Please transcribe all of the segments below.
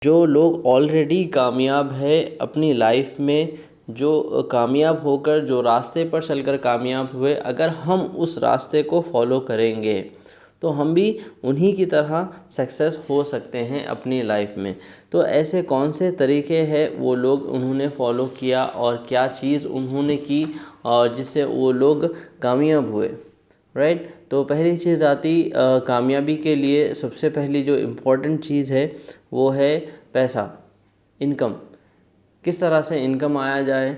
जो लोग ऑलरेडी कामयाब है अपनी लाइफ में, जो कामयाब होकर जो रास्ते पर चलकर कामयाब हुए, अगर हम उस रास्ते को फॉलो करेंगे तो हम भी उन्हीं की तरह सक्सेस हो सकते हैं अपनी लाइफ में। तो ऐसे कौन से तरीके हैं वो लोग उन्होंने फॉलो किया और क्या चीज़ उन्होंने की और जिससे वो लोग कामयाब हुए, राइट। तो पहली चीज़ आती कामयाबी के लिए सबसे पहली जो इम्पोर्टेंट चीज़ है वो है पैसा, इनकम। किस तरह से इनकम आया जाए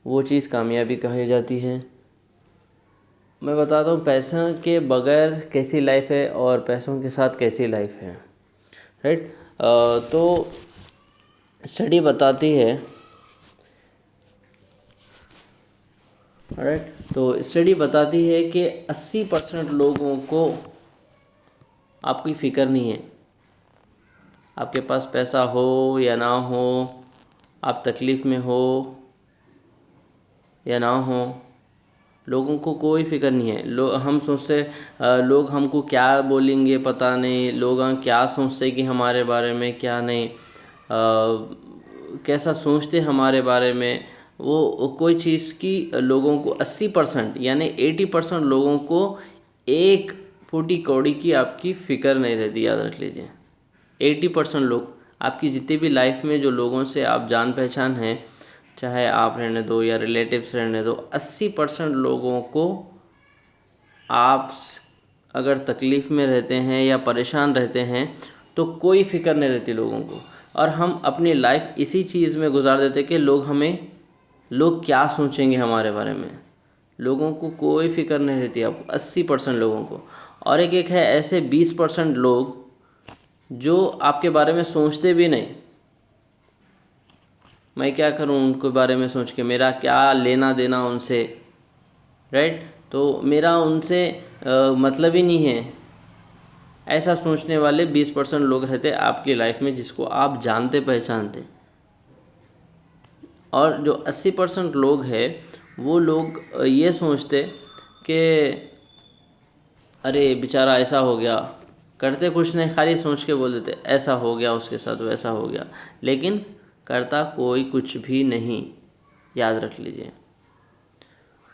वो चीज़ कामयाबी कही जाती है। मैं बताता हूँ पैसा के बगैर कैसी लाइफ है और पैसों के साथ कैसी लाइफ है, राइट। तो स्टडी बताती है, राइट, तो स्टडी बताती है कि 80% लोगों को आपकी फ़िक्र नहीं है। आपके पास पैसा हो या ना हो, आप तकलीफ़ में हो या ना हो, लोगों को कोई फ़िक्र नहीं है। हम सोचते लोग हमको क्या बोलेंगे पता नहीं, लोग क्या सोचते कि हमारे बारे में क्या नहीं, कैसा सोचते हमारे बारे में, वो कोई चीज़ की लोगों को 80% यानी 80% लोगों को एक फूटी कौड़ी की आपकी फ़िक्र नहीं रहती। याद रख लीजिए, 80% लोग आपकी जितनी भी लाइफ में जो लोगों से आप जान पहचान हैं, चाहे आप रहने दो या रिलेटिव्स रहने दो, 80% लोगों को आप अगर तकलीफ़ में रहते हैं या परेशान रहते हैं तो कोई फ़िक्र नहीं रहती लोगों को। और हम अपनी लाइफ इसी चीज़ में गुजार देते कि लोग क्या सोचेंगे हमारे बारे में। लोगों को कोई फ़िक्र नहीं रहती आपको, 80% लोगों को। और एक है ऐसे 20% लोग जो आपके बारे में सोचते भी नहीं। मैं क्या करूं उनके बारे में सोच के, मेरा क्या लेना देना उनसे, राइट। तो मेरा उनसे मतलब ही नहीं है। ऐसा सोचने वाले 20% लोग रहते आपकी लाइफ में जिसको आप जानते पहचानते। और जो 80% लोग हैं वो लोग ये सोचते कि अरे बेचारा ऐसा हो गया, करते कुछ नहीं, खाली सोच के बोल देते ऐसा हो गया उसके साथ, वैसा हो गया, लेकिन करता कोई कुछ भी नहीं। याद रख लीजिए।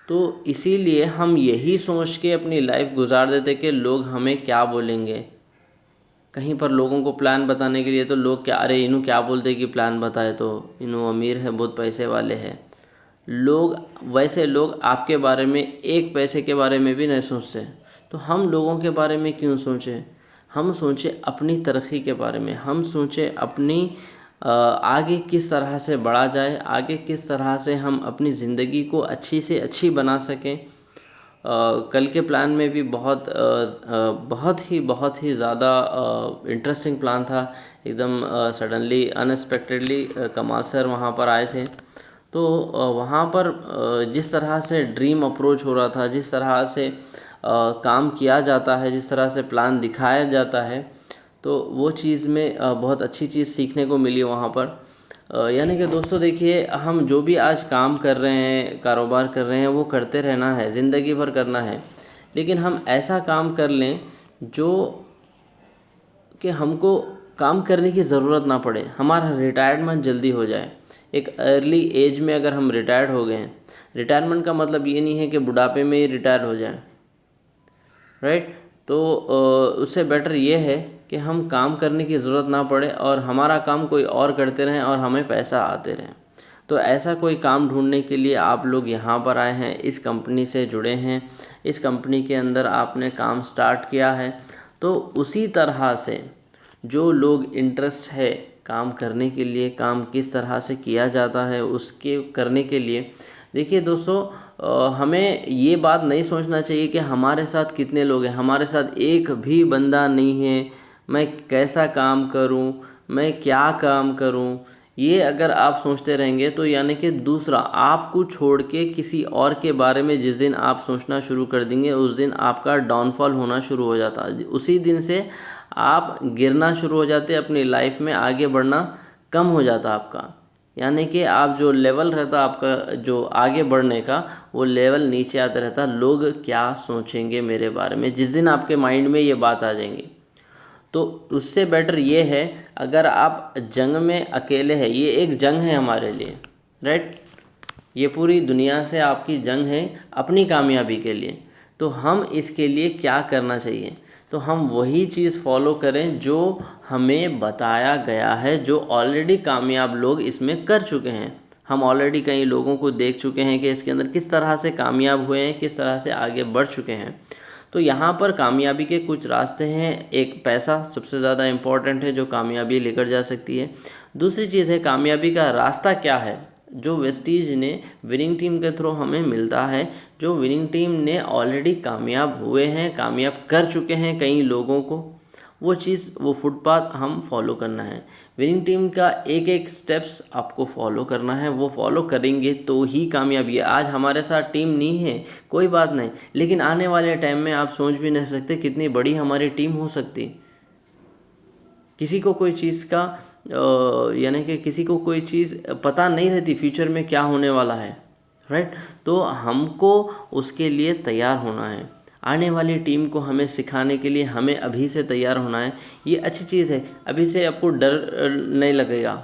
तो इसीलिए हम यही सोच के अपनी लाइफ गुजार देते कि लोग हमें क्या बोलेंगे। कहीं पर लोगों को प्लान बताने के लिए तो लोग क्या, अरे इन्हों क्या बोलते कि प्लान बताए, तो इन्हों अमीर है, बहुत पैसे वाले हैं। वैसे लोग आपके बारे में एक पैसे के बारे में भी नहीं सोचते। तो हम लोगों के बारे में क्यों सोचें? हम सोचें अपनी तरक्की के बारे में, हम सोचें अपनी आगे किस तरह से बढ़ा जाए, आगे किस तरह से हम अपनी ज़िंदगी को अच्छी से अच्छी बना सकें। कल के प्लान में भी बहुत ही ज़्यादा इंटरेस्टिंग प्लान था। एकदम सडनली अनएक्सपेक्टेडली कमाल सर वहाँ पर आए थे। तो वहाँ पर जिस तरह से ड्रीम अप्रोच हो रहा था, जिस तरह से काम किया जाता है, जिस तरह से प्लान दिखाया जाता है, तो वो चीज़ में बहुत अच्छी चीज़ सीखने को मिली वहाँ पर। यानी कि दोस्तों देखिए, हम जो भी आज काम कर रहे हैं, कारोबार कर रहे हैं, वो करते रहना है, ज़िंदगी भर करना है। लेकिन हम ऐसा काम कर लें जो कि हमको काम करने की ज़रूरत ना पड़े, हमारा रिटायरमेंट जल्दी हो जाए। एक अर्ली एज में अगर हम रिटायर्ड हो गए हैं, रिटायरमेंट का मतलब ये नहीं है कि बुढ़ापे में ही रिटायर हो जाए, राइट। तो उससे बेटर ये है कि हम काम करने की ज़रूरत ना पड़े और हमारा काम कोई और करते रहें और हमें पैसा आते रहें। तो ऐसा कोई काम ढूंढने के लिए आप लोग यहाँ पर आए हैं, इस कंपनी से जुड़े हैं, इस कंपनी के अंदर आपने काम स्टार्ट किया है। तो उसी तरह से जो लोग इंटरेस्ट है काम करने के लिए, काम किस तरह से किया जाता है उसके करने के लिए, देखिए दोस्तों, हमें ये बात नहीं सोचना चाहिए कि हमारे साथ कितने लोग हैं, हमारे साथ एक भी बंदा नहीं है, मैं कैसा काम करूं, मैं क्या काम करूं। ये अगर आप सोचते रहेंगे तो यानी कि दूसरा आपको छोड़ के किसी और के बारे में जिस दिन आप सोचना शुरू कर देंगे, उस दिन आपका डाउनफॉल होना शुरू हो जाता है। उसी दिन से आप गिरना शुरू हो जाते, अपनी लाइफ में आगे बढ़ना कम हो जाता आपका। यानी कि आप जो लेवल रहता आपका जो आगे बढ़ने का, वो लेवल नीचे आता रहता। लोग क्या सोचेंगे मेरे बारे में, जिस दिन आपके माइंड में ये बात आ जाएंगी, तो उससे बेटर ये है अगर आप जंग में अकेले हैं, ये एक जंग है हमारे लिए, राइट, ये पूरी दुनिया से आपकी जंग है अपनी कामयाबी के लिए। तो हम इसके लिए क्या करना चाहिए, तो हम वही चीज़ फॉलो करें जो हमें बताया गया है, जो ऑलरेडी कामयाब लोग इसमें कर चुके हैं। हम ऑलरेडी कई लोगों को देख चुके हैं कि इसके अंदर किस तरह से कामयाब हुए हैं, किस तरह से आगे बढ़ चुके हैं। तो यहाँ पर कामयाबी के कुछ रास्ते हैं। एक, पैसा सबसे ज़्यादा इम्पॉर्टेंट है जो कामयाबी लेकर जा सकती है। दूसरी चीज़ है कामयाबी का रास्ता क्या है, जो वेस्टीज ने विनिंग टीम के थ्रू हमें मिलता है, जो विनिंग टीम ने ऑलरेडी कामयाब हुए हैं, कामयाब कर चुके हैं कई लोगों को, वो चीज़, वो फुटपाथ हम फॉलो करना है। विनिंग टीम का एक एक स्टेप्स आपको फॉलो करना है, वो फॉलो करेंगे तो ही कामयाबी है। आज हमारे साथ टीम नहीं है, कोई बात नहीं, लेकिन आने वाले टाइम में आप सोच भी नहीं सकते कितनी बड़ी हमारी टीम हो सकती। किसी को कोई चीज़ का यानी कि किसी को कोई चीज़ पता नहीं रहती फ्यूचर में क्या होने वाला है, राइट। तो हमको उसके लिए तैयार होना है। आने वाली टीम को हमें सिखाने के लिए हमें अभी से तैयार होना है। ये अच्छी चीज़ है, अभी से आपको डर नहीं लगेगा,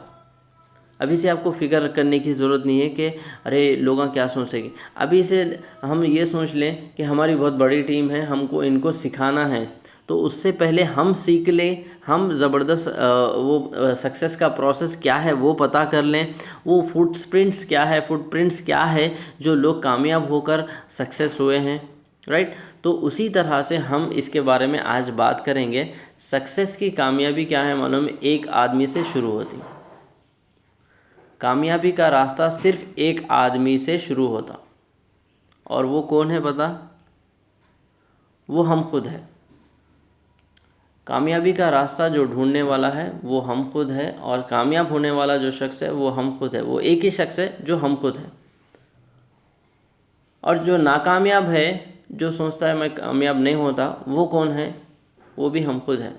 अभी से आपको फिक्र करने की ज़रूरत नहीं है कि अरे लोग क्या सोचेंगे। अभी से हम ये सोच लें कि हमारी बहुत बड़ी टीम है, हमको इनको सिखाना है, तो उससे पहले हम सीख लें, हम ज़बरदस्त वो सक्सेस का प्रोसेस क्या है वो पता कर लें, वो फुटप्रिंट्स क्या है जो लोग कामयाब होकर सक्सेस हुए हैं, राइट। तो उसी तरह से हम इसके बारे में आज बात करेंगे। सक्सेस की कामयाबी क्या है मालूम है, एक आदमी से शुरू होती। कामयाबी का रास्ता सिर्फ एक आदमी से शुरू होता, और वो कौन है पता? वो हम खुद है। कामयाबी का रास्ता जो ढूंढने वाला है वो हम खुद है, और कामयाब होने वाला जो शख्स है वो हम खुद है। वो एक ही शख्स है जो हम खुद है। और जो नाकामयाब है, जो सोचता है मैं कामयाब नहीं होता, वो कौन है? वो भी हम खुद है।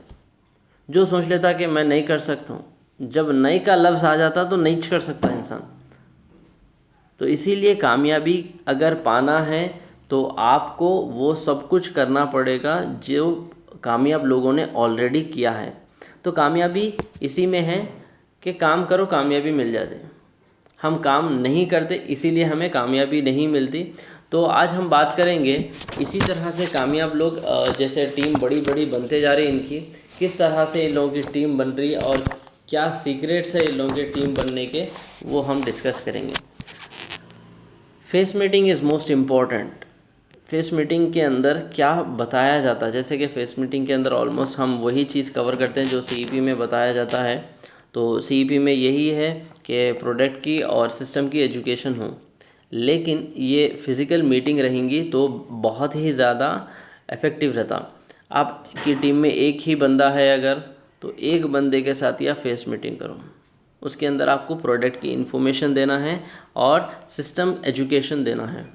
जो सोच लेता कि मैं नहीं कर सकता हूँ, जब नहीं का लफ्ज़ आ जाता तो नहीं कर सकता इंसान। तो इसीलिए कामयाबी अगर पाना है तो आपको वो सब कुछ करना पड़ेगा जो कामयाब लोगों ने ऑलरेडी किया है। तो कामयाबी इसी में है कि काम करो, कामयाबी मिल जाती। हम काम नहीं करते इसीलिए हमें कामयाबी नहीं मिलती। तो आज हम बात करेंगे इसी तरह से कामयाब लोग, जैसे टीम बड़ी बड़ी बनते जा रही है इनकी, किस तरह से इन लोगों की टीम बन रही है और क्या सीक्रेट्स है इन लोगों की टीम बनने के, वो हम डिस्कस करेंगे। Face meeting is most important. Face meeting के अंदर क्या बताया जाता है, जैसे कि फेस मीटिंग के अंदर ऑलमोस्ट हम वही चीज़ कवर करते हैं जो सीईपी में बताया जाता है। तो सीईपी में यही है कि प्रोडक्ट की और सिस्टम की एजुकेशन हो, लेकिन ये फिज़िकल मीटिंग रहेंगी तो बहुत ही ज़्यादा इफ़ेक्टिव रहता। आपकी टीम में एक ही बंदा है अगर, तो एक बंदे के साथ या फेस मीटिंग करो, उसके अंदर आपको प्रोडक्ट की इन्फॉर्मेशन देना है और सिस्टम एजुकेशन देना है।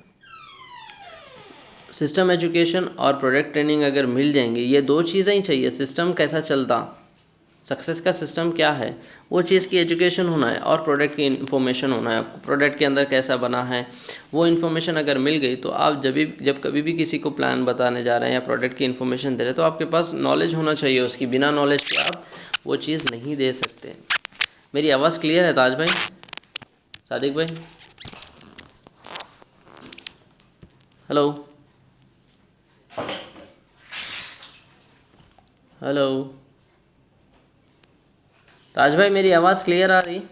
सिस्टम एजुकेशन और प्रोडक्ट ट्रेनिंग अगर मिल जाएंगे, ये दो चीज़ें ही चाहिए। सिस्टम कैसा चलता, सक्सेस का सिस्टम क्या है, वो चीज़ की एजुकेशन होना है, और प्रोडक्ट की इन्फॉर्मेशन होना है। आपको प्रोडक्ट के अंदर कैसा बना है वो इन्फॉर्मेशन अगर मिल गई, तो आप जब कभी भी किसी को प्लान बताने जा रहे हैं या प्रोडक्ट की इन्फॉर्मेशन दे रहे हैं, तो आपके पास नॉलेज होना चाहिए उसकी। बिना नॉलेज के आप वो चीज़ नहीं दे सकते। मेरी आवाज़ क्लियर है ताज भाई, सादिक भाई? हेलो हेलो ताज भाई, मेरी आवाज़ क्लियर आ रही?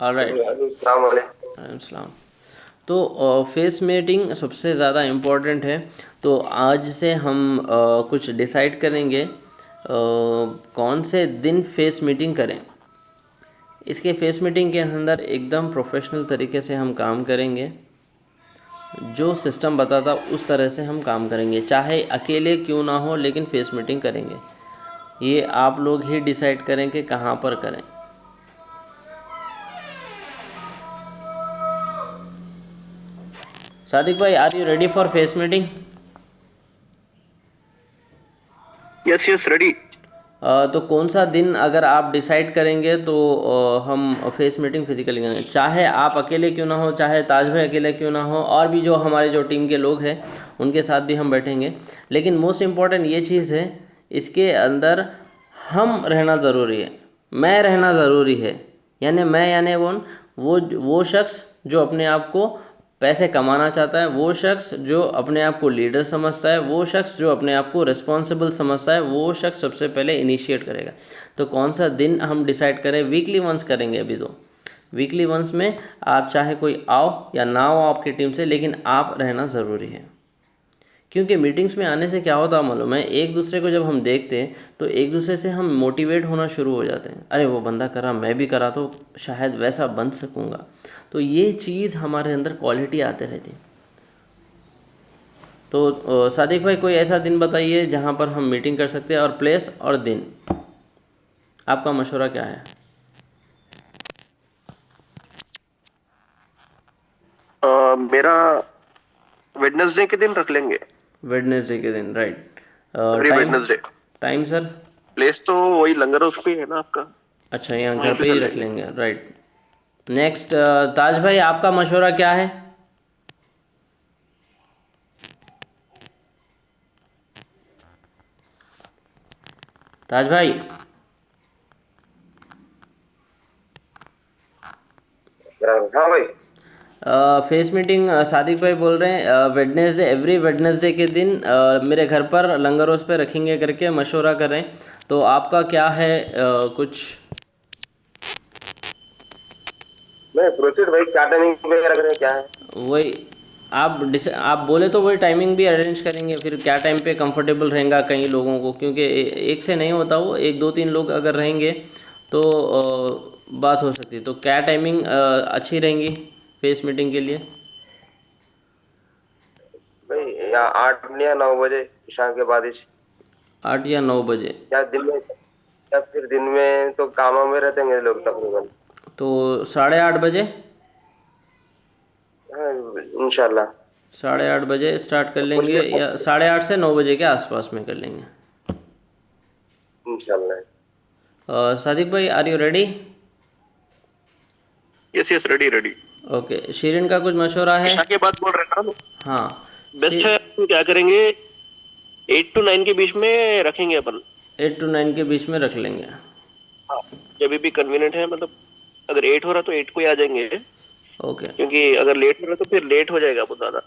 अलराइट। तो फेस मीटिंग सबसे ज़्यादा इम्पोर्टेंट है। तो आज से हम कुछ डिसाइड करेंगे कौन से दिन फेस मीटिंग करें। इसके फेस मीटिंग के अंदर एकदम प्रोफेशनल तरीके से हम काम करेंगे, जो सिस्टम बताता उस तरह से हम काम करेंगे, चाहे अकेले क्यों ना हो, लेकिन फेस मीटिंग करेंगे। ये आप लोग ही डिसाइड करें कि कहाँ पर करें। सादिक भाई, are you ready for face meeting? Yes, ready. तो कौन सा दिन अगर आप डिसाइड करेंगे तो हम फेस मीटिंग फिजिकली करेंगे, चाहे आप अकेले क्यों ना हो, चाहे ताज भाई अकेले क्यों ना हो, और भी जो हमारे जो टीम के लोग हैं उनके साथ भी हम बैठेंगे। लेकिन मोस्ट इम्पॉर्टेंट ये चीज़ है, इसके अंदर हम रहना ज़रूरी है, मैं रहना ज़रूरी है। यानी मैं यानी कौन, वो शख्स जो अपने आप को पैसे कमाना चाहता है, वो शख्स जो अपने आप को लीडर समझता है, वो शख्स जो अपने आप को रिस्पॉन्सिबल समझता है, वो शख्स सबसे पहले इनिशिएट करेगा। तो कौन सा दिन हम डिसाइड करें, वीकली वंस करेंगे अभी तो। वीकली वंस में आप चाहे कोई आओ या ना आओ आपकी टीम से, लेकिन आप रहना ज़रूरी है। क्योंकि मीटिंग्स में आने से क्या होता है मालूम है, एक दूसरे को जब हम देखते हैं तो एक दूसरे से हम मोटिवेट होना शुरू हो जाते हैं, अरे वो बंदा कर रहा मैं भी करा तो शायद वैसा बन सकूँगा। तो ये चीज़ हमारे अंदर क्वालिटी आते रहती है। तो सादिक भाई कोई ऐसा दिन बताइए जहाँ पर हम मीटिंग कर सकते हैं, और प्लेस और दिन, आपका मशवरा क्या है? मेरा वेडनेसडे के दिन रख लेंगे। वेडनेसडे के दिन, right. Every time, Wednesday. Time sir? Place तो वही लंगर हाउस पे है ना आपका, अच्छा, यहाँ वहीं घर पे पे कर ही रख लेंगे। लेंगे, राइट। नेक्स्ट, ताज भाई आपका मशवरा क्या है? ताज भाई। हाँ भाई। फेस मीटिंग सादिक भाई बोल रहे हैं वेडनेसडे, एवरी वेडनेसडे के दिन मेरे घर पर लंगर हाउस पे रखेंगे करके मशवरा कर रहे हैं। तो आपका क्या है कुछ? मैं प्रोसीड भाई, क्या टाइमिंग पे रख रहे हैं, क्या है? वही आप बोले तो वही टाइमिंग भी अरेंज करेंगे, फिर क्या टाइम पे कंफर्टेबल रहेगा कई लोगों को, क्योंकि एक से नहीं होता, वो एक दो तीन लोग अगर रहेंगे तो बात हो सकती है। तो क्या टाइमिंग अच्छी रहेंगी फेस मीटिंग के लिए? भाई यहाँ 8 या 9 बजे शाम के बाद ही, 8 या 9 बजे? या दिन में, या फिर दिन में तो कामों में रहते हैं लोग तकरीबन। तो 8:30 बजे? हाँ, इंशाल्लाह। 8:30 बजे स्टार्ट कर कुछ लेंगे, भी या 8:30 से 9 बजे के आसपास में कर लेंगे। इंशाल्लाह। सादिक भाई, are you ready? Yes yes, ready ready. Okay, Shirin का कुछ मशवरा है? ईशा के बाद बोल रहे हैं ना, हाँ। बेस्ट है। हम क्या करेंगे, 8 to 9 के बीच में रखेंगे अपन। 8 to 9 के बीच में रख लेंगे। हाँ, जब भी कन्वीनियंट है, मतलब अगर 8 हो रहा तो 8 को ही आ जाएंगे, ओके। क्योंकि अगर लेट हो रहा तो फिर लेट हो जाएगा बहुत ज्यादा।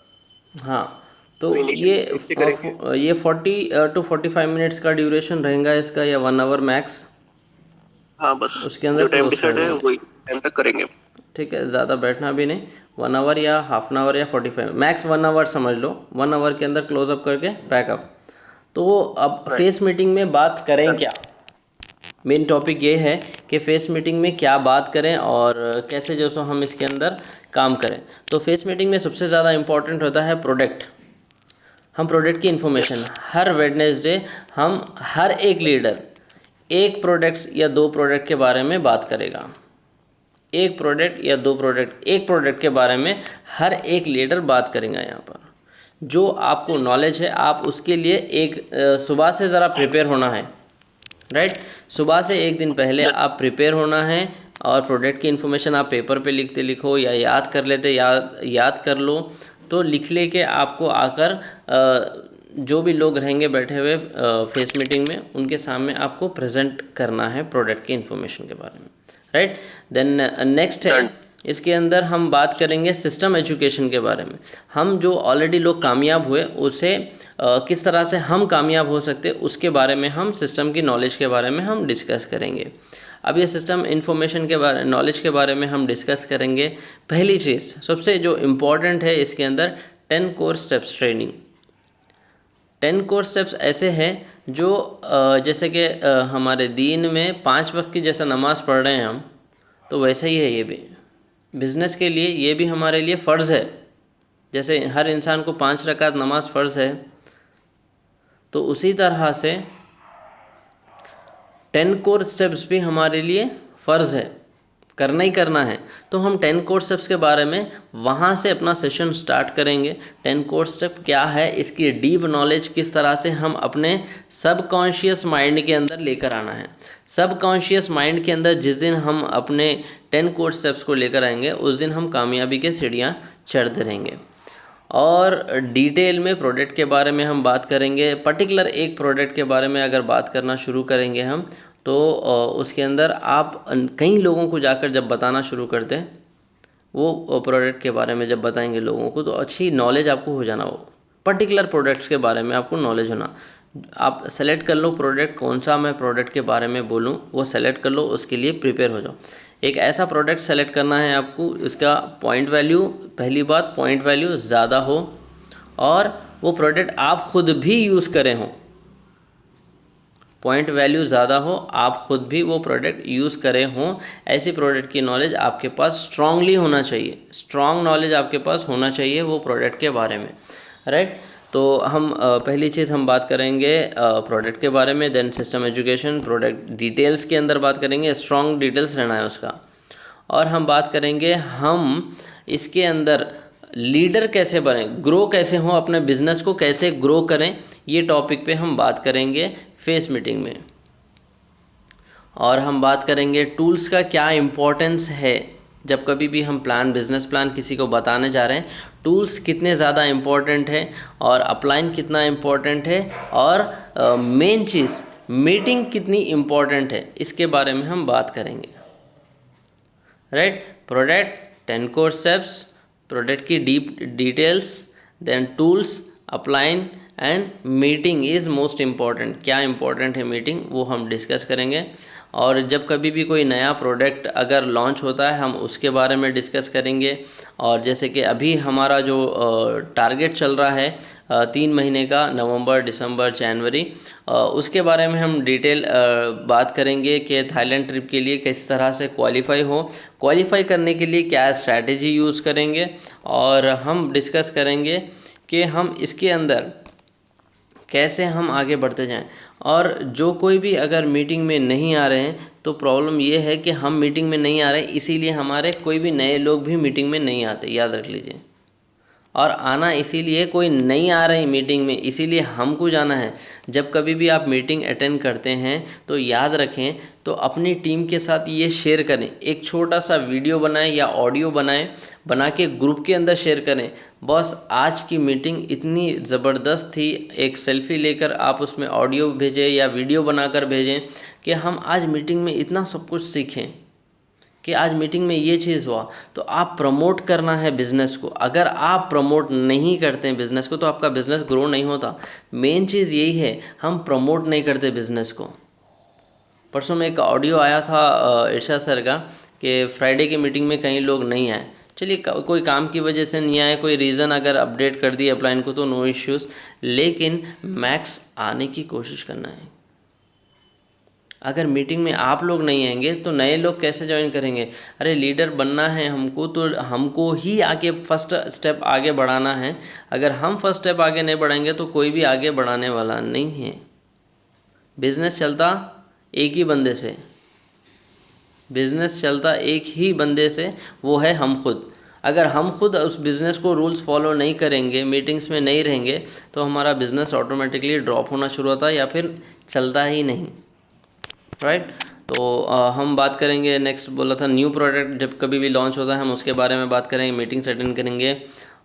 हाँ, तो तो ये इनिशियल इससे करेंगे। ये 40 to 45 मिनट्स का ड्यूरेशन रहेगा इसका, या 1 आवर मैक्स? हाँ बस, उसके अंदर जो टाइम क्लोज कर डिसाइड है देंगे। वही टाइम तक करेंगे। ठीक है, ज़्यादा बैठना भी नहीं, 1 आवर या हाफ एन आवर या 45 मैक्स, 1 आवर समझ लो, 1 आवर के अंदर क्लोजअप करके पैकअप। तो अब राइट। फेस मीटिंग में बात करें क्या? मेन टॉपिक ये है कि फेस मीटिंग में क्या बात करें और कैसे जो सो हम इसके अंदर काम करें। तो फेस मीटिंग में सबसे ज़्यादा इम्पॉर्टेंट होता है प्रोडक्ट। हम प्रोडक्ट की इन्फॉर्मेशन, हर वेडनेसडे हम हर एक लीडर एक प्रोडक्ट या दो प्रोडक्ट के बारे में बात करेगा। एक प्रोडक्ट या दो प्रोडक्ट, एक प्रोडक्ट के बारे में हर एक लीडर बात करेगा। यहाँ पर जो आपको नॉलेज है, आप उसके लिए एक सुबह से ज़रा प्रिपेयर होना है, राइट। सुबह से एक दिन पहले आप प्रिपेयर होना है, और प्रोडक्ट की इन्फॉर्मेशन आप पेपर पे लिखते लिखो या याद कर लेते, याद कर लो। तो लिख ले के आपको आकर जो भी लोग रहेंगे बैठे हुए फेस मीटिंग में, उनके सामने आपको प्रेजेंट करना है प्रोडक्ट की इन्फॉर्मेशन के बारे में, राइट। देन नेक्स्ट है, इसके अंदर हम बात करेंगे सिस्टम एजुकेशन के बारे में। हम जो ऑलरेडी लोग कामयाब हुए, उसे किस तरह से हम कामयाब हो सकते, उसके बारे में हम सिस्टम की नॉलेज के बारे में हम डिस्कस करेंगे। अब ये सिस्टम इन्फॉर्मेशन के बारे, नॉलेज के बारे में हम डिस्कस करेंगे। पहली चीज़ सबसे जो इम्पॉर्टेंट है इसके अंदर, 10 core steps training. 10 core steps ऐसे हैं जो जैसे कि हमारे दीन में 5 वक्त की जैसा नमाज़ पढ़ रहे हैं हम, तो वैसा ही है ये भी बिज़नेस के लिए, ये भी हमारे लिए फ़र्ज़ है। जैसे हर इंसान को 5 रकात नमाज फ़र्ज़ है, तो उसी तरह से 10 कोर स्टेप्स भी हमारे लिए फ़र्ज़ है करना ही करना है, तो हम 10 कोर स्टेप्स के बारे में वहाँ से अपना सेशन स्टार्ट करेंगे। 10 कोर स्टेप क्या है, इसकी डीप नॉलेज किस तरह से हम अपने सबकॉन्शियस माइंड के अंदर लेकर आना है। सबकॉन्शियस माइंड के अंदर जिस दिन हम अपने 10 कोर स्टेप्स को लेकर आएंगे, उस दिन हम कामयाबी के सीढ़ियाँ चढ़ते रहेंगे। और डिटेल में प्रोडक्ट के बारे में हम बात करेंगे। पर्टिकुलर एक प्रोडक्ट के बारे में अगर बात करना शुरू करेंगे हम, तो उसके अंदर आप कई लोगों को जाकर जब बताना शुरू करते हैं, वो प्रोडक्ट के बारे में जब बताएंगे लोगों को, तो अच्छी नॉलेज आपको हो जाना। वो पर्टिकुलर प्रोडक्ट्स के बारे में आपको नॉलेज होना। आप सेलेक्ट कर लो प्रोडक्ट कौन सा मैं प्रोडक्ट के बारे में बोलूँ, वो सेलेक्ट कर लो, उसके लिए प्रिपेयर हो जाओ। एक ऐसा प्रोडक्ट सेलेक्ट करना है आपको, इसका पॉइंट वैल्यू, पहली बात पॉइंट वैल्यू ज़्यादा हो, और वो प्रोडक्ट आप खुद भी यूज़ करें हो। पॉइंट वैल्यू ज़्यादा हो, आप खुद भी वो प्रोडक्ट यूज़ करे हों, ऐसी प्रोडक्ट की नॉलेज आपके पास स्ट्रांगली होना चाहिए। स्ट्रांग नॉलेज आपके पास होना चाहिए वो प्रोडक्ट के बारे में, राइट। तो हम पहली चीज़ हम बात करेंगे प्रोडक्ट के बारे में, then system education, product details के अंदर बात करेंगे, स्ट्रांग डिटेल्स रहना है उसका। और हम बात करेंगे हम इसके अंदर लीडर कैसे बने, ग्रो कैसे हों, अपने बिजनेस को कैसे ग्रो करें, ये टॉपिक पे हम बात करेंगे फेस मीटिंग में। और हम बात करेंगे टूल्स का क्या इम्पोर्टेंस है। जब कभी भी हम बिजनेस प्लान किसी को बताने जा रहे हैं, टूल्स कितने ज़्यादा इम्पोर्टेंट है और अपलाइन कितना इम्पोर्टेंट है, और मेन चीज़ मीटिंग कितनी इम्पोर्टेंट है, इसके बारे में हम बात करेंगे, right. Product, 10 core steps, product की deep details, then tools, upline, and meeting is most important. क्या इम्पॉर्टेंट है मीटिंग, वो हम डिस्कस करेंगे। और जब कभी भी कोई नया प्रोडक्ट अगर लॉन्च होता है, हम उसके बारे में डिस्कस करेंगे। और जैसे कि अभी हमारा जो टारगेट चल रहा है 3 महीने का, नवंबर, दिसंबर, जनवरी, उसके बारे में हम डिटेल बात करेंगे कि थाईलैंड ट्रिप के लिए किस तरह से क्वालिफाई करने के लिए क्या स्ट्रैटेजी यूज़ करेंगे। और हम डिस्कस करेंगे कि हम इसके अंदर कैसे हम आगे बढ़ते जाएं। और जो कोई भी अगर मीटिंग में नहीं आ रहे हैं, तो प्रॉब्लम ये है कि हम मीटिंग में नहीं आ रहे, इसीलिए हमारे कोई भी नए लोग भी मीटिंग में नहीं आते, याद रख लीजिए। और आना इसीलिए, कोई नहीं आ रही मीटिंग में, इसीलिए हमको जाना है। जब कभी भी आप मीटिंग अटेंड करते हैं, तो याद रखें, तो अपनी टीम के साथ ये शेयर करें। एक छोटा सा वीडियो बनाएं या ऑडियो बनाएं, बना के ग्रुप के अंदर शेयर करें। बॉस आज की मीटिंग इतनी ज़बरदस्त थी, एक सेल्फी लेकर आप उसमें ऑडियो भेजें या वीडियो बनाकर भेजें कि हम आज मीटिंग में इतना सब कुछ सीखें, कि आज मीटिंग में ये चीज़ हुआ। तो आप प्रमोट करना है बिज़नेस को। अगर आप प्रमोट नहीं करते हैं बिज़नेस को, तो आपका बिज़नेस ग्रो नहीं होता। मेन चीज़ यही है, हम प्रमोट नहीं करते बिज़नेस को। परसों में एक ऑडियो आया था इरशाद सर का कि फ्राइडे की मीटिंग में कई लोग नहीं आए। चलिए, कोई काम की वजह से नहीं आए, कोई रीज़न अगर अपडेट कर दिए अपलाइन को तो नो इश्यूज़, लेकिन मैक्स आने की कोशिश करना है। अगर मीटिंग में आप लोग नहीं आएंगे तो नए लोग कैसे ज्वाइन करेंगे। अरे लीडर बनना है हमको, तो हमको ही आगे फर्स्ट स्टेप आगे बढ़ाना है। अगर हम फर्स्ट स्टेप आगे नहीं बढ़ाएंगे तो कोई भी आगे बढ़ाने वाला नहीं है। बिज़नेस चलता एक ही बंदे से, बिज़नेस चलता एक ही बंदे से, वो है हम खुद। अगर हम खुद उस बिज़नेस को रूल्स फॉलो नहीं करेंगे, मीटिंग्स में नहीं रहेंगे, तो हमारा बिज़नेस ऑटोमेटिकली ड्रॉप होना शुरू होता है या फिर चलता ही नहीं, राइट। तो हम बात करेंगे, नेक्स्ट बोला था न्यू प्रोडक्ट जब कभी भी लॉन्च होता है हम उसके बारे में बात करेंगे, मीटिंग्स अटेंड करेंगे।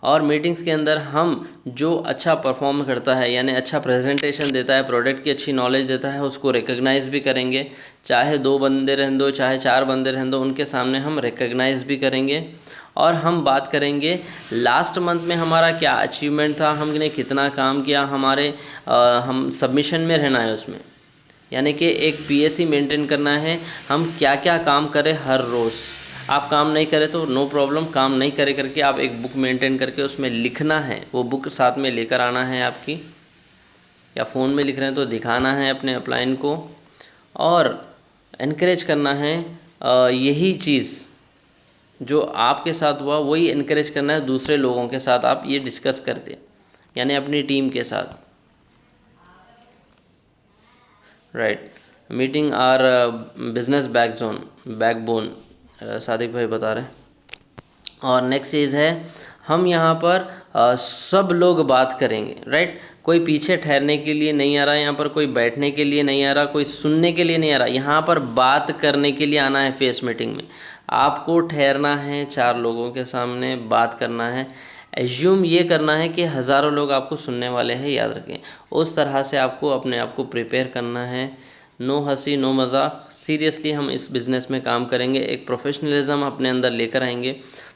और मीटिंग्स के अंदर हम जो अच्छा परफॉर्म करता है, यानी अच्छा प्रेजेंटेशन देता है, प्रोडक्ट की अच्छी नॉलेज देता है, उसको रिकग्नाइज़ भी करेंगे। चाहे 2 बंदे रहने दो, चाहे 4 बंदे रहने दो, उनके सामने हम रिकग्नाइज़ भी करेंगे। और हम बात करेंगे लास्ट मंथ में हमारा क्या अचीवमेंट था, हमने कितना काम किया, हमारे हम सबमिशन में रहना है उसमें, यानी कि एक पीएससी मेंटेन करना है, हम क्या क्या काम करें हर रोज़। आप काम नहीं करें तो नो प्रॉब्लम, काम नहीं करे करके आप एक बुक मेंटेन करके उसमें लिखना है, वो बुक साथ में लेकर आना है आपकी, या फ़ोन में लिख रहे हैं तो दिखाना है अपने अपलाइन को, और इनकरेज करना है। यही चीज़ जो आपके साथ हुआ वही इनकरेज करना है दूसरे लोगों के साथ, आप ये डिस्कस करते, यानी अपनी टीम के साथ, right. Meeting are business backbone, Sadiq भाई बता रहे हैं। और नेक्स्ट चीज़ है, हम यहाँ पर सब लोग बात करेंगे, राइट। कोई पीछे ठहरने के लिए नहीं आ रहा, यहाँ पर कोई बैठने के लिए नहीं आ रहा, कोई सुनने के लिए नहीं आ रहा, यहाँ पर बात करने के लिए आना है। फेस मीटिंग में आपको ठहरना है, 4 लोगों के सामने बात करना है। एज्यूम ये करना है कि हज़ारों लोग आपको सुनने वाले हैं, याद रखें। उस तरह से आपको अपने आप को प्रिपेयर करना है। नो हंसी नो मजाक, सीरियसली हम इस बिज़नेस में काम करेंगे। एक प्रोफेशनलिज्म अपने अंदर लेकर आएंगे,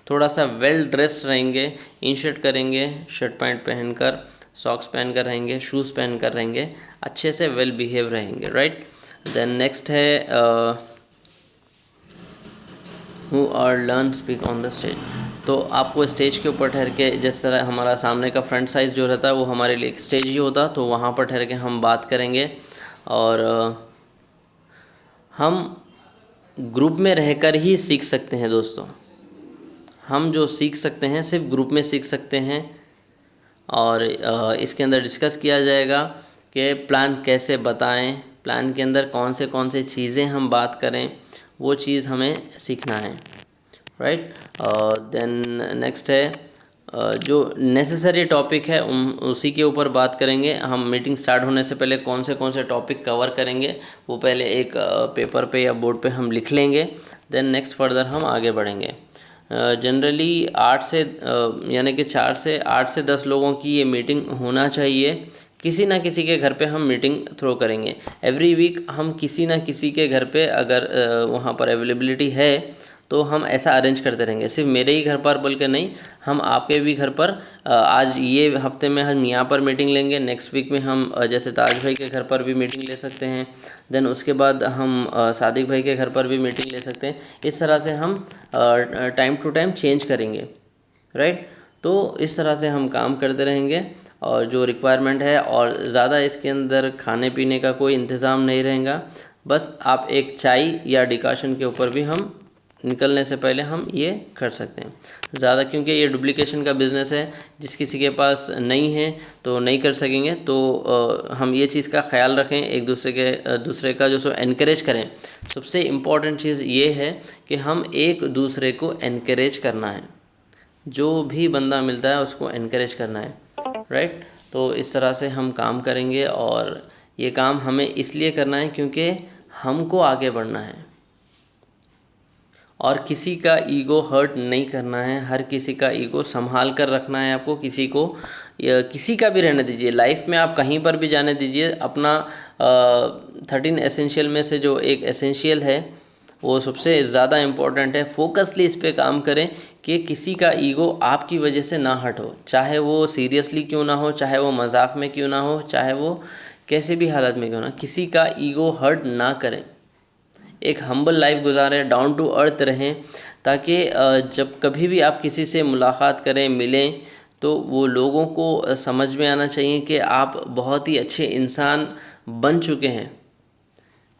थोड़ा सा वेल ड्रेस्ड रहेंगे, इन शर्ट करेंगे, शर्ट पैंट पहनकर, सॉक्स पहन कर रहेंगे, शूज़ पहन कर रहेंगे, अच्छे से वेल बिहेव रहेंगे, राइट। देन नेक्स्ट है who are learn speak on the stage. तो आपको स्टेज के ऊपर ठहर के, जिस तरह हमारा सामने का फ्रंट साइज़ जो रहता है वो हमारे लिए एक स्टेज ही होता, तो वहाँ पर ठहर के हम बात करेंगे। और हम ग्रुप में रहकर ही सीख सकते हैं दोस्तों। हम जो सीख सकते हैं सिर्फ ग्रुप में सीख सकते हैं। और इसके अंदर डिस्कस किया जाएगा कि प्लान कैसे बताएं, प्लान के अंदर कौन से चीज़ें हम बात करें, वो चीज़ हमें सीखना है, राइट। देन नेक्स्ट है जो नेसेसरी टॉपिक है उसी के ऊपर बात करेंगे। हम मीटिंग स्टार्ट होने से पहले कौन से टॉपिक कवर करेंगे वो पहले एक पेपर पे या बोर्ड पे हम लिख लेंगे। देन नेक्स्ट फर्दर हम आगे बढ़ेंगे। जनरली 8 से यानी कि 4 से 8 से 10 लोगों की ये मीटिंग होना चाहिए। किसी ना किसी के घर पे हम मीटिंग थ्रो करेंगे। एवरी वीक हम किसी ना किसी के घर पे, अगर वहाँ पर अवेलेबिलिटी है तो हम ऐसा अरेंज करते रहेंगे। सिर्फ मेरे ही घर पर बोल के नहीं, हम आपके भी घर पर आज ये हफ्ते में हम यहाँ पर मीटिंग लेंगे, नेक्स्ट वीक में हम जैसे ताज भाई के घर पर भी मीटिंग ले सकते हैं। देन उसके बाद हम सादिक भाई के घर पर भी मीटिंग ले सकते हैं। इस तरह से हम टाइम टू टाइम चेंज करेंगे, राइट। तो इस तरह से हम काम करते रहेंगे। और जो रिक्वायरमेंट है, और ज़्यादा इसके अंदर खाने पीने का कोई इंतज़ाम नहीं रहेगा। बस आप एक चाय या डिकाशन के ऊपर भी हम निकलने से पहले हम ये कर सकते हैं ज़्यादा, क्योंकि ये डुप्लीकेशन का बिज़नेस है। जिस किसी के पास नहीं है तो नहीं कर सकेंगे। तो हम ये चीज़ का ख्याल रखें, एक दूसरे का जो सो एनकरेज करें। सबसे इम्पॉर्टेंट चीज़ ये है कि हम एक दूसरे को एनकरेज करना है। जो भी बंदा मिलता है उसको एनकरेज करना है, राइट। तो इस तरह से हम काम करेंगे। और ये काम हमें इसलिए करना है क्योंकि हमको आगे बढ़ना है और किसी का ईगो हर्ट नहीं करना है। हर किसी का ईगो संभाल कर रखना है आपको। किसी का भी रहने दीजिए, लाइफ में आप कहीं पर भी जाने दीजिए। अपना 13 एसेंशियल में से जो एक एसेंशियल है वो सबसे ज़्यादा इम्पोर्टेंट है। फोकसली इस पे काम करें कि किसी का ईगो आपकी वजह से ना हर्ट हो, चाहे वो सीरियसली क्यों ना हो, चाहे वो मजाक में क्यों ना हो, चाहे वो कैसे भी हालत में क्यों ना, किसी का ईगो हर्ट ना करें। एक हम्बल लाइफ गुजारें, डाउन टू अर्थ रहें, ताकि जब कभी भी आप किसी से मुलाकात करें, मिलें, तो वो लोगों को समझ में आना चाहिए कि आप बहुत ही अच्छे इंसान बन चुके हैं।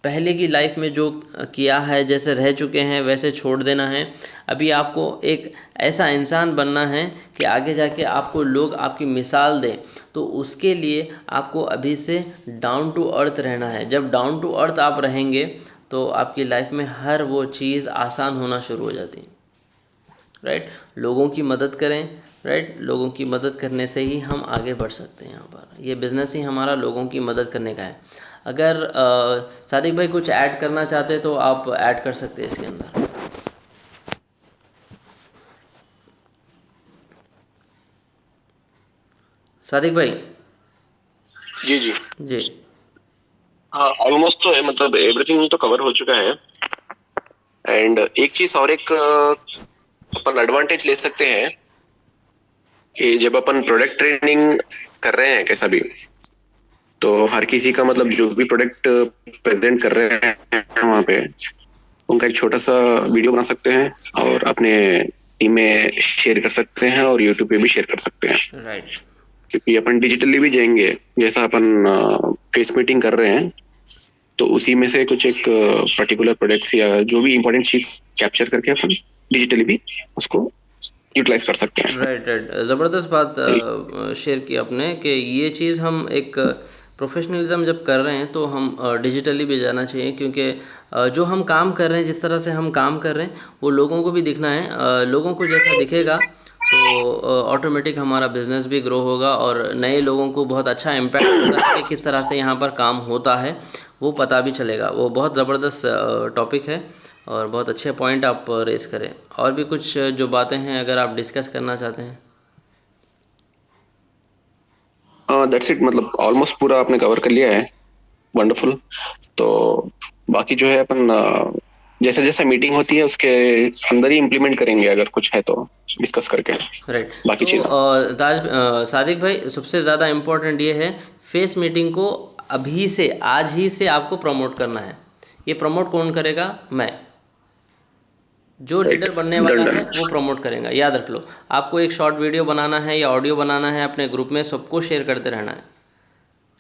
पहले की लाइफ में जो किया है, जैसे रह चुके हैं वैसे छोड़ देना है। अभी आपको एक ऐसा इंसान बनना है कि आगे जाके आपको लोग आपकी मिसाल दें। तो उसके लिए आपको अभी से डाउन टू अर्थ रहना है। जब डाउन टू अर्थ आप रहेंगे तो आपकी लाइफ में हर वो चीज़ आसान होना शुरू हो जाती है, राइट। लोगों की मदद करें, राइट। लोगों की मदद करने से ही हम आगे बढ़ सकते हैं। यहाँ पर ये बिज़नेस ही हमारा लोगों की मदद करने का है। अगर सादिक भाई कुछ ऐड करना चाहते तो आप ऐड कर सकते हैं इसके अंदर। सादिक भाई। जी जी जी। हाँ, ऑलमोस्ट तो है, मतलब एवरीथिंग तो कवर हो चुका है। एंड एक चीज और, एक अपन एडवांटेज ले सकते हैं कि जब अपन प्रोडक्ट ट्रेनिंग कर रहे हैं कैसा भी, तो हर किसी का मतलब जो भी प्रोडक्ट प्रेजेंट कर रहे हैं वहाँ पे उनका एक छोटा सा वीडियो बना सकते हैं और अपने टीम में शेयर कर सकते हैं और यूट्यूब पे भी शेयर कर सकते हैं, राइट। क्योंकि अपन डिजिटली भी जाएंगे। जैसा अपन फेस मीटिंग कर रहे हैं तो उसी में से कुछ एक पर्टिकुलर प्रोडक्ट्स या जो भी इंपॉर्टेंट चीज कैप्चर करके अपन डिजिटली भी उसको यूटिलाइज कर सकते हैं। राइट राइट, ज़बरदस्त बात शेयर की आपने कि ये चीज़ हम एक प्रोफेशनलिज्म जब कर रहे हैं तो हम डिजिटली भी जाना चाहिए, क्योंकि जो हम काम कर रहे हैं, जिस तरह से हम काम कर रहे हैं वो लोगों को भी दिखना है। लोगों को जैसा दिखेगा तो ऑटोमेटिक हमारा बिजनेस भी ग्रो होगा और नए लोगों को बहुत अच्छा इम्पैक्ट होता है कि किस तरह से यहाँ पर काम होता है वो पता भी चलेगा। वो बहुत ज़बरदस्त टॉपिक है और बहुत अच्छे पॉइंट आप रेस करें। और भी कुछ जो बातें हैं अगर आप डिस्कस करना चाहते हैं। दैट्स इट, मतलब ऑलमोस्ट पूरा आपने कवर कर लिया है। वंडरफुल। तो बाकी जो है अपन जैसे जैसे मीटिंग होती है उसके अंदर ही इम्प्लीमेंट करेंगे, अगर कुछ है तो डिस्कस करके राइट। बाकी तो चीज़ें। सादिक भाई, सबसे ज़्यादा इम्पोर्टेंट ये है, फेस मीटिंग को अभी से, आज ही से आपको प्रमोट करना है। ये प्रमोट कौन करेगा? मैं। जो राइट, लीडर बनने डन वाला डन। है वो प्रमोट करेगा। याद रख लो, आपको एक शॉर्ट वीडियो बनाना है या ऑडियो बनाना है, अपने ग्रुप में सबको शेयर करते रहना है,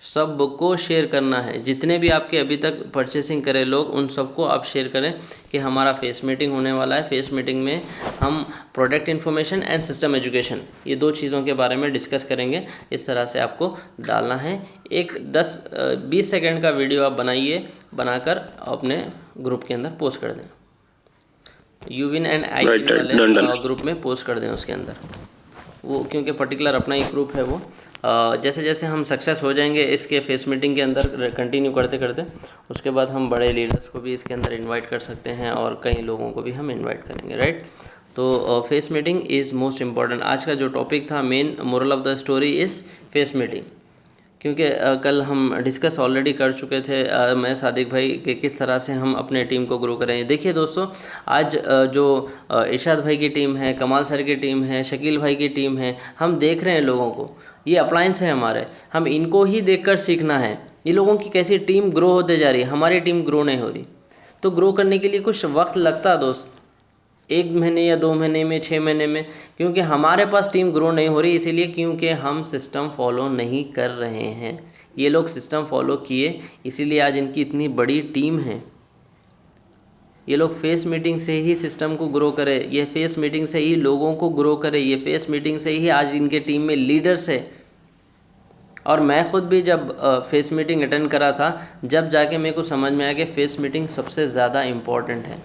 सबको शेयर करना है। जितने भी आपके अभी तक परचेसिंग करे लोग, उन सबको आप शेयर करें कि हमारा फेस मीटिंग होने वाला है। फेस मीटिंग में हम product information and system education, ये दो चीज़ों के बारे में डिस्कस करेंगे। इस तरह से आपको डालना है। एक 10-20 सेकंड का वीडियो आप बनाइए, बनाकर अपने ग्रुप के अंदर पोस्ट कर दें। यूविन एंड आई राइट राइट, वाले डन डन। ग्रुप में पोस्ट कर दें उसके अंदर। वो क्योंकि पर्टिकुलर अपना ही ग्रुप है वो। जैसे जैसे हम सक्सेस हो जाएंगे इसके फेस मीटिंग के अंदर कंटिन्यू करते करते, उसके बाद हम बड़े लीडर्स को भी इसके अंदर इनवाइट कर सकते हैं और कई लोगों को भी हम इनवाइट करेंगे, राइट। तो face meeting is most important. आज का जो टॉपिक था, main moral of the story is face meeting. क्योंकि कल हम डिस्कस ऑलरेडी कर चुके थे, मैं सादिक भाई, कि किस तरह से हम अपने टीम को ग्रो करें। देखिए दोस्तों, आज जो इरशाद भाई की टीम है, कमाल सर की टीम है, शकील भाई की टीम है, हम देख रहे हैं लोगों को। ये अप्लायंस है हमारे, हम इनको ही देखकर सीखना है। ये लोगों की कैसी टीम ग्रो होते जा रही है, हमारी टीम ग्रो नहीं हो रही। तो ग्रो करने के लिए कुछ वक्त लगता है दोस्त, 1 महीने या 2 महीने में, 6 महीने में। क्योंकि हमारे पास टीम ग्रो नहीं हो रही, इसीलिए क्योंकि हम सिस्टम फॉलो नहीं कर रहे हैं। ये लोग सिस्टम फॉलो किए, इसीलिए आज इनकी इतनी बड़ी टीम है। ये लोग फेस मीटिंग से ही सिस्टम को ग्रो करे, ये फेस मीटिंग से ही लोगों को ग्रो करे, ये फेस मीटिंग से ही आज इनके टीम में लीडर्स है। और मैं खुद भी जब फेस मीटिंग अटेंड करा था, जब जाके मेरे को समझ में आया कि फेस मीटिंग सबसे ज़्यादा इम्पॉर्टेंट है,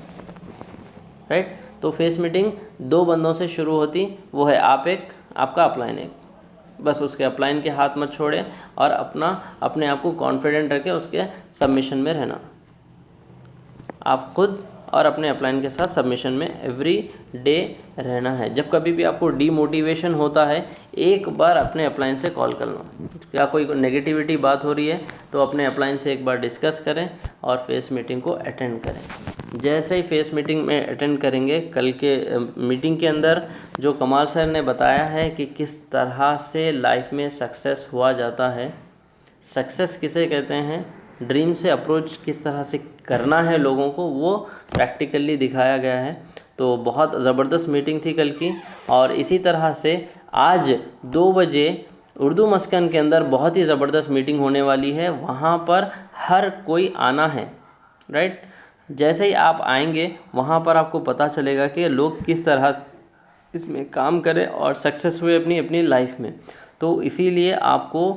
राइट। तो फेस मीटिंग 2 बंदों से शुरू होती, वो है आप एक, आपका अपलाइन एक। बस उसके अपलाइन के हाथ मत छोड़े और अपने आप को कॉन्फिडेंट रखें, उसके सबमिशन में रहना। आप खुद और अपने अपलाइन के साथ सबमिशन में एवरी डे रहना है। जब कभी भी आपको डीमोटिवेशन होता है, एक बार अपने अपलाइन से कॉल कर लो। या कोई नेगेटिविटी बात हो रही है तो अपने अपलाइन से एक बार डिस्कस करें और फेस मीटिंग को अटेंड करें। जैसे ही फेस मीटिंग में अटेंड करेंगे, कल के मीटिंग के अंदर जो कमाल सर ने बताया है कि किस तरह से लाइफ में सक्सेस हुआ जाता है, सक्सेस किसे कहते हैं, ड्रीम से अप्रोच किस तरह से करना है लोगों को, वो प्रैक्टिकली दिखाया गया है। तो बहुत ज़बरदस्त मीटिंग थी कल की। और इसी तरह से आज 2 बजे उर्दू मस्कन के अंदर बहुत ही ज़बरदस्त मीटिंग होने वाली है। वहाँ पर हर कोई आना है, राइट। जैसे ही आप आएंगे वहाँ पर आपको पता चलेगा कि लोग किस तरह से इसमें काम करें और सक्सेस हुए अपनी अपनी लाइफ में। तो इसीलिए आपको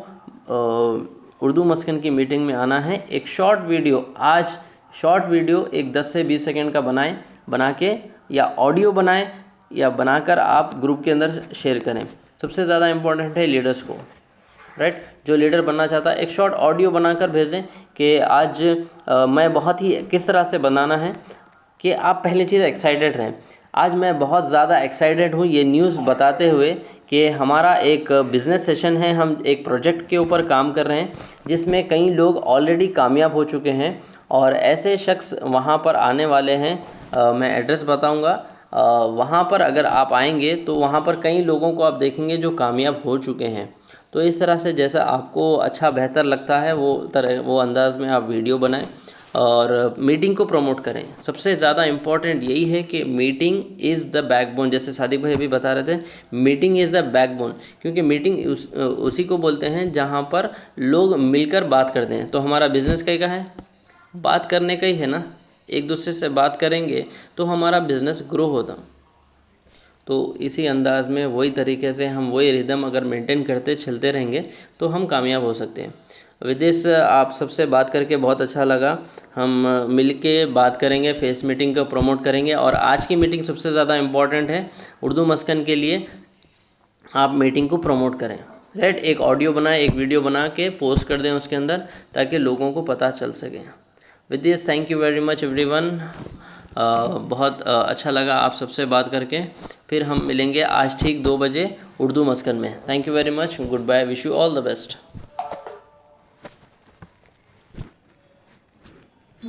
उर्दू मस्कन की मीटिंग में आना है। एक शॉर्ट वीडियो, आज शॉर्ट वीडियो एक 10 से 20 सेकंड का बना के, या ऑडियो बनाएं या बनाकर आप ग्रुप के अंदर शेयर करें। सबसे ज़्यादा इम्पोर्टेंट है लीडर्स को, राइट। जो लीडर बनना चाहता है, एक शॉर्ट ऑडियो बनाकर भेजें कि आज मैं बहुत ही, किस तरह से बनाना है कि आप पहली चीज़ एक्साइटेड रहें। आज मैं बहुत ज़्यादा एक्साइटेड हूँ ये न्यूज़ बताते हुए कि हमारा एक बिज़नेस सेशन है, हम एक प्रोजेक्ट के ऊपर काम कर रहे हैं जिसमें कई लोग ऑलरेडी कामयाब हो चुके हैं और ऐसे शख्स वहाँ पर आने वाले हैं। मैं एड्रेस बताऊँगा। वहाँ पर अगर आप आएंगे तो वहाँ पर कई लोगों को आप देखेंगे जो कामयाब हो चुके हैं। तो इस तरह से जैसा आपको अच्छा बेहतर लगता है वो अंदाज़ में आप वीडियो बनाएं और मीटिंग को प्रमोट करें। सबसे ज़्यादा इम्पॉर्टेंट यही है कि मीटिंग इज़ द बैकबोन। जैसे सादिक भाई अभी बता रहे थे, मीटिंग इज़ द बैकबोन, क्योंकि मीटिंग उसी को बोलते हैं जहाँ पर लोग मिलकर बात करते हैं। तो हमारा बिज़नेस कहीं का है, बात करने का ही है ना। एक दूसरे से बात करेंगे तो हमारा बिज़नेस ग्रो होता। तो इसी अंदाज़ में, वही तरीके से हम वही रिदम अगर मेंटेन करते चलते रहेंगे तो हम कामयाब हो सकते हैं। विदेश आप सबसे बात करके बहुत अच्छा लगा। हम मिल के बात करेंगे, फेस मीटिंग को प्रमोट करेंगे। और आज की मीटिंग सबसे ज़्यादा इम्पॉर्टेंट है उर्दू मस्कन के लिए। आप मीटिंग को प्रमोट करें, राइट। एक ऑडियो बनाएं, एक वीडियो बना के पोस्ट कर दें उसके अंदर, ताकि लोगों को पता चल सके। With this, thank you very much everyone. बहुत अच्छा लगा आप सबसे बात करके। फिर हम मिलेंगे आज ठीक 2 बजे उर्दू मस्कन में। Thank you very much, goodbye, wish you all the best.